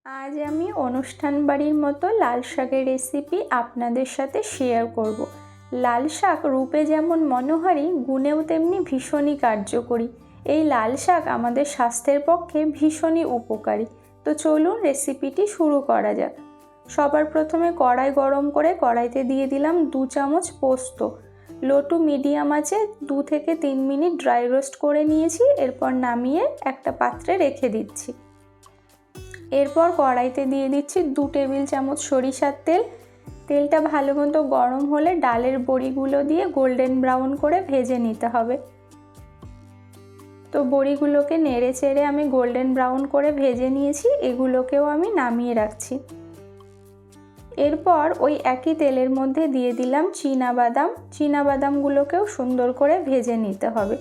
আজ আমি অনুষ্ঠান বাড়ির মতো লাল শাকের রেসিপি আপনাদের সাথে শেয়ার করব। লাল শাক রূপে যেমন মনোহারী, গুণেও তেমনি ভীষণই কার্যকরী। এই লাল শাক আমাদের স্বাস্থ্যের পক্ষে ভীষণই উপকারী। তো চলুন রেসিপিটি শুরু করা যাক। সবার প্রথমে কড়াই গরম করে কড়াইতে দিয়ে দিলাম 2 চামচ পোস্ত। লো টু মিডিয়াম আঁচে 2 থেকে 3 মিনিট ড্রাই রোস্ট করে নিয়েছি। এরপর নামিয়ে একটা পাত্রে রেখে দিচ্ছি। এরপর কড়াইতে দিয়ে দিচ্ছি 2 টেবিল চামচ সরিষার তেল। তেলটা ভালো মতো গরম হলে ডালের বড়িগুলো দিয়ে গোল্ডেন ব্রাউন করে ভেজে নিতে হবে। তো বড়িগুলোকে নেড়ে চেড়ে আমি গোল্ডেন ব্রাউন করে ভেজে নিয়েছি, এগুলোকেও আমি নামিয়ে রাখছি। এরপর ওই একই তেলের মধ্যে দিয়ে দিলাম বাদামগুলোকেও সুন্দর করে ভেজে নিতে হবে।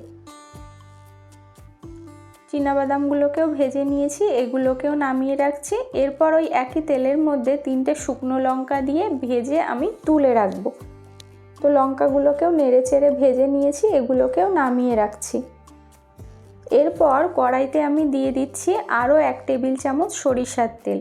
বাদামগুলোকেও ভেজে নিয়েছি, এগুলোকেও নামিয়ে রাখছি। এরপর ওই একই তেলের মধ্যে 3টে শুকনো লঙ্কা দিয়ে ভেজে আমি তুলে রাখবো। তো লঙ্কাগুলোকেও নেড়ে চেড়ে ভেজে নিয়েছি, এগুলোকেও নামিয়ে রাখছি। এরপর কড়াইতে আমি দিয়ে দিচ্ছি আরও 1 টেবিল চামচ সরিষার তেল।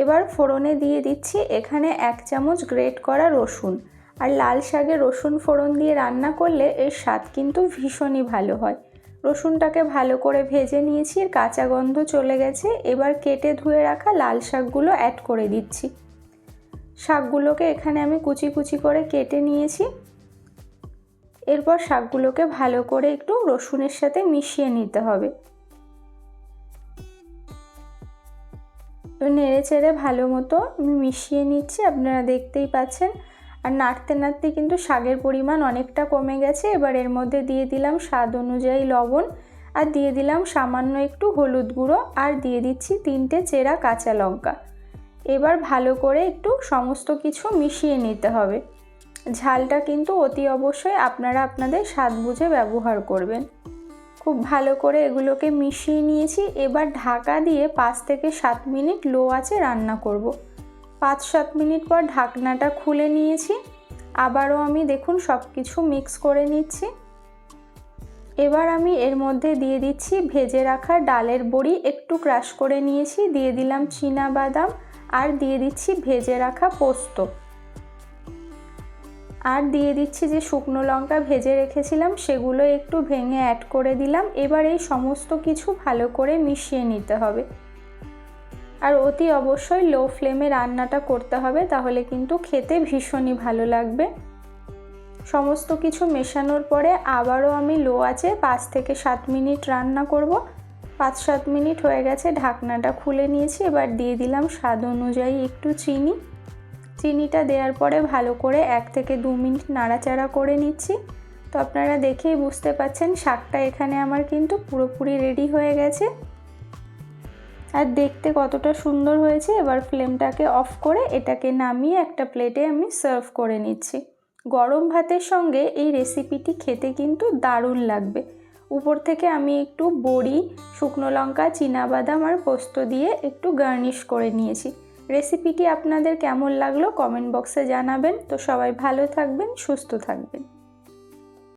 এবার ফোড়নে দিয়ে দিচ্ছি এখানে 1 চামচ গ্রেট করা রসুন। আর লাল শাকে রসুন ফোড়ন দিয়ে রান্না করলে এর স্বাদ কিন্তু ভীষণই ভালো হয়। রসুনটাকে ভালো করে ভেজে নিয়েছি, এর কাঁচা গন্ধ চলে গেছে। এবার কেটে ধুয়ে রাখা লাল শাকগুলো অ্যাড করে দিচ্ছি। শাকগুলোকে এখানে আমি কুচি কুচি করে কেটে নিয়েছি। এরপর শাকগুলোকে ভালো করে একটু রসুনের সাথে মিশিয়ে নিতে হবে। তো নেড়ে চেড়ে ভালো মতো আমি মিশিয়ে নিচ্ছি, আপনারা দেখতেই পাচ্ছেন। আর নাড়তে নাড়তে কিন্তু শাকের পরিমাণ অনেকটা কমে গেছে। এবার এর মধ্যে দিয়ে দিলাম স্বাদ অনুযায়ী লবণ, আর দিয়ে দিলাম সামান্য একটু হলুদ গুঁড়ো, আর দিয়ে দিচ্ছি 3টে চেরা কাঁচা লঙ্কা। এবার ভালো করে একটু সমস্ত কিছু মিশিয়ে নিতে হবে। ঝালটা কিন্তু অতি অবশ্যই আপনারা আপনাদের স্বাদ বুঝে ব্যবহার করবেন। খুব ভালো করে এগুলোকে মিশিয়ে নিয়েছি। এবার ঢাকা দিয়ে 5 থেকে 7 মিনিট লো আঁচে রান্না করব। 5-7 মিনিট পর ঢাকনাটা খুলে নিয়েছি। আবারও আমি দেখুন সব কিছু মিক্স করে নিচ্ছি। এবার আমি এর মধ্যে দিয়ে দিচ্ছি ভেজে রাখা ডালের বড়ি, একটু ক্রাশ করে নিয়েছি। দিয়ে দিলাম বাদাম, আর দিয়ে দিচ্ছি ভেজে রাখা পোস্ত, আর দিয়ে দিচ্ছি যে শুকনো লঙ্কা ভেজে রেখেছিলাম সেগুলো একটু ভেঙে অ্যাড করে দিলাম। এবার এই সমস্ত কিছু ভালো করে মিশিয়ে নিতে হবে। আর অতি অবশ্যই লো ফ্লেমে রান্নাটা করতে হবে, তাহলে কিন্তু খেতে ভীষণই ভালো লাগবে। সমস্ত কিছু মেশানোর পরে আবারও আমি লো আঁচে 5 থেকে 7 মিনিট রান্না করব। 5-7 মিনিট হয়ে গেছে, ঢাকনাটা খুলে নিয়েছি। এবার দিয়ে দিলাম স্বাদ অনুযায়ী একটু চিনিটা দেওয়ার পরে ভালো করে 1 থেকে 2 মিনিট নাড়াচাড়া করে নিচ্ছি। তো আপনারা দেখেই বুঝতে পাচ্ছেন শাকটা এখানে আমার কিন্তু পুরোপুরি রেডি হয়ে গেছে, আর দেখতে কতটা সুন্দর হয়েছে। এবার ফ্লেমটাকে অফ করে এটাকে নামিয়ে একটা প্লেটে আমি সার্ভ করে নিচ্ছি। গরম ভাতের সঙ্গে এই রেসিপিটি খেতে কিন্তু দারুণ লাগবে। উপর থেকে আমি একটু বড়ি, শুকনো লঙ্কা, বাদাম আর পোস্ত দিয়ে একটু গার্নিশ করে নিয়েছি। রেসিপিটি আপনাদের কেমন লাগলো কমেন্ট বক্সে জানাবেন। তো সবাই ভালো থাকবেন, সুস্থ থাকবেন।